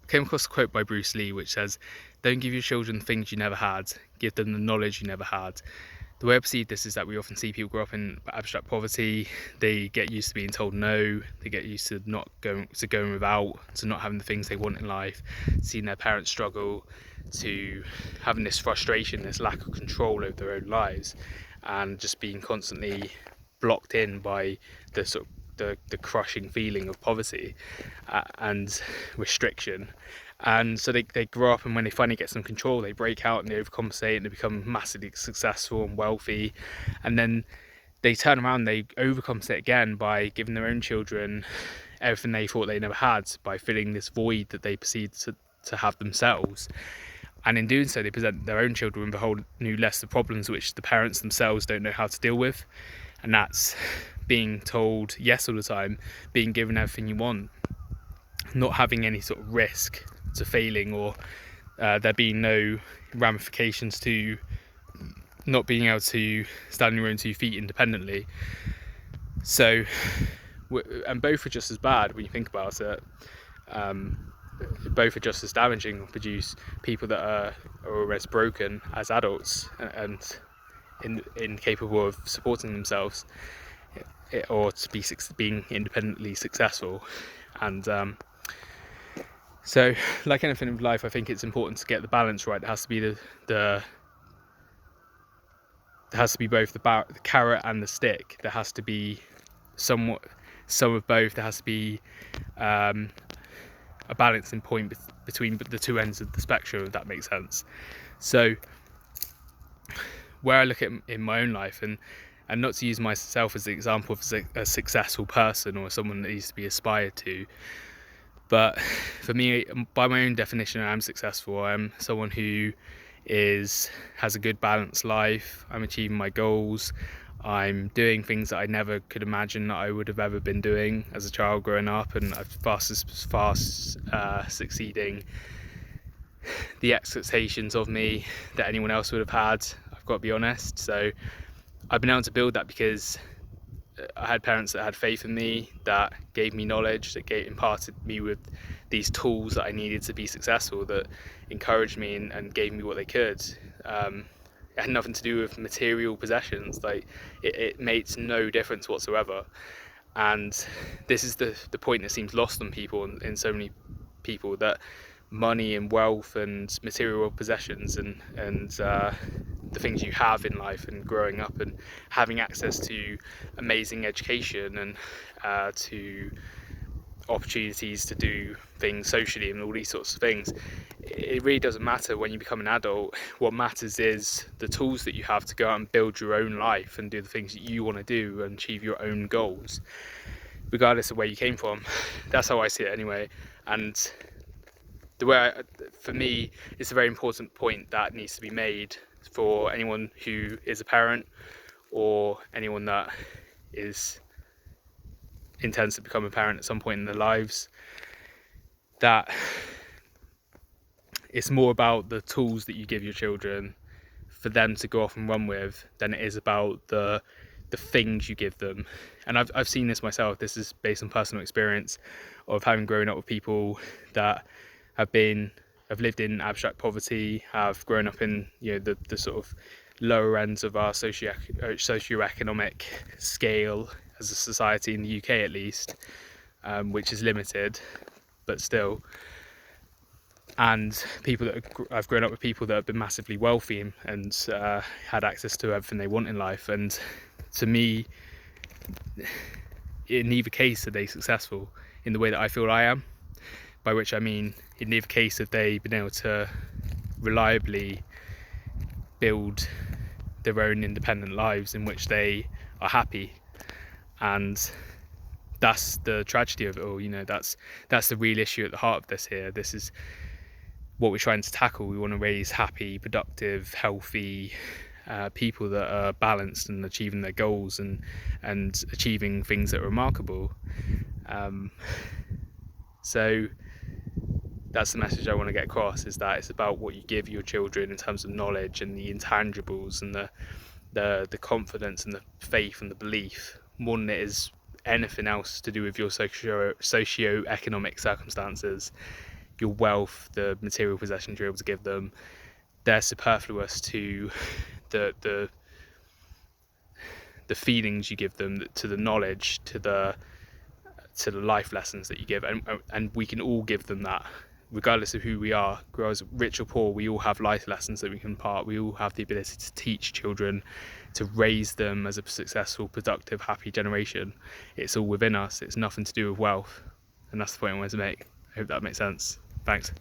came across a quote by Bruce Lee which says, "Don't give your children things you never had, give them the knowledge you never had." The way I perceive this is that we often see people grow up in abstract poverty. They get used to being told no. They get used to not going without, to not having the things they want in life, seeing their parents struggle, to having this frustration, this lack of control over their own lives, and just being constantly blocked in by the sort of the crushing feeling of poverty and restriction. And so they grow up, and when they finally get some control, they break out and they overcompensate and they become massively successful and wealthy. And then they turn around, they overcompensate again by giving their own children everything they thought they never had, by filling this void that they perceived to have themselves. And in doing so, they present their own children with a whole new list of problems which the parents themselves don't know how to deal with. And that's being told yes all the time, being given everything you want, not having any sort of risk to failing, or there being no ramifications to not being able to stand on your own 2 feet independently. So, and both are just as bad when you think about it. Both are just as damaging, or produce people that are almost broken as adults and incapable of supporting themselves, or to be being independently successful. And so, like anything in life, I think it's important to get the balance right. It has to be there has to be both the carrot and the stick. There has to be some of both. There has to be a balancing point between the two ends of the spectrum, if that makes sense. So, where I look at in my own life, and not to use myself as an example of a successful person or someone that needs to be aspired to, but for me, by my own definition, I am successful. I'm someone who has a good balanced life. I'm achieving my goals. I'm doing things that I never could imagine that I would have ever been doing as a child growing up, and I'm fast succeeding the expectations of me that anyone else would have had, I've got to be honest. So I've been able to build that because I had parents that had faith in me, that gave me knowledge, that imparted me with these tools that I needed to be successful, that encouraged me and gave me what they could. It had nothing to do with material possessions. Like it makes no difference whatsoever. And this is the point that seems lost on people, in so many people, that money and wealth and material possessions and the things you have in life, and growing up and having access to amazing education and to opportunities to do things socially and all these sorts of things, it really doesn't matter when you become an adult. What matters is the tools that you have to go out and build your own life and do the things that you want to do and achieve your own goals, regardless of where you came from. That's how I see it anyway. And for me, it's a very important point that needs to be made for anyone who is a parent, or anyone that intends to become a parent at some point in their lives, that it's more about the tools that you give your children for them to go off and run with than it is about the things you give them. And I've seen this myself. This is based on personal experience of having grown up with people that have lived in abstract poverty, have grown up in the sort of lower ends of our socioeconomic scale as a society, in the UK at least, which is limited, but still. And I've grown up with people that have been massively wealthy and had access to everything they want in life. And to me, in neither case are they successful in the way that I feel I am. By which I mean, in neither case have they been able to reliably build their own independent lives in which they are happy. And that's the tragedy of it all. That's the real issue at the heart of this here. This is what we're trying to tackle. We want to raise happy, productive, healthy people that are balanced and achieving their goals and achieving things that are remarkable. So that's the message I want to get across, is that it's about what you give your children in terms of knowledge and the intangibles and the confidence and the faith and the belief, more than it is anything else to do with your socio-economic circumstances. your wealth, the material possessions you're able to give them, they're superfluous to the feelings you give them, to the knowledge, to the life lessons that you give, and we can all give them that, regardless of who we are, grow as rich or poor. We all have life lessons that we can impart. We all have the ability to teach children, to raise them as a successful, productive, happy generation. It's all within us. It's nothing to do with wealth, and that's the point I wanted to make. I hope that makes sense. Thanks.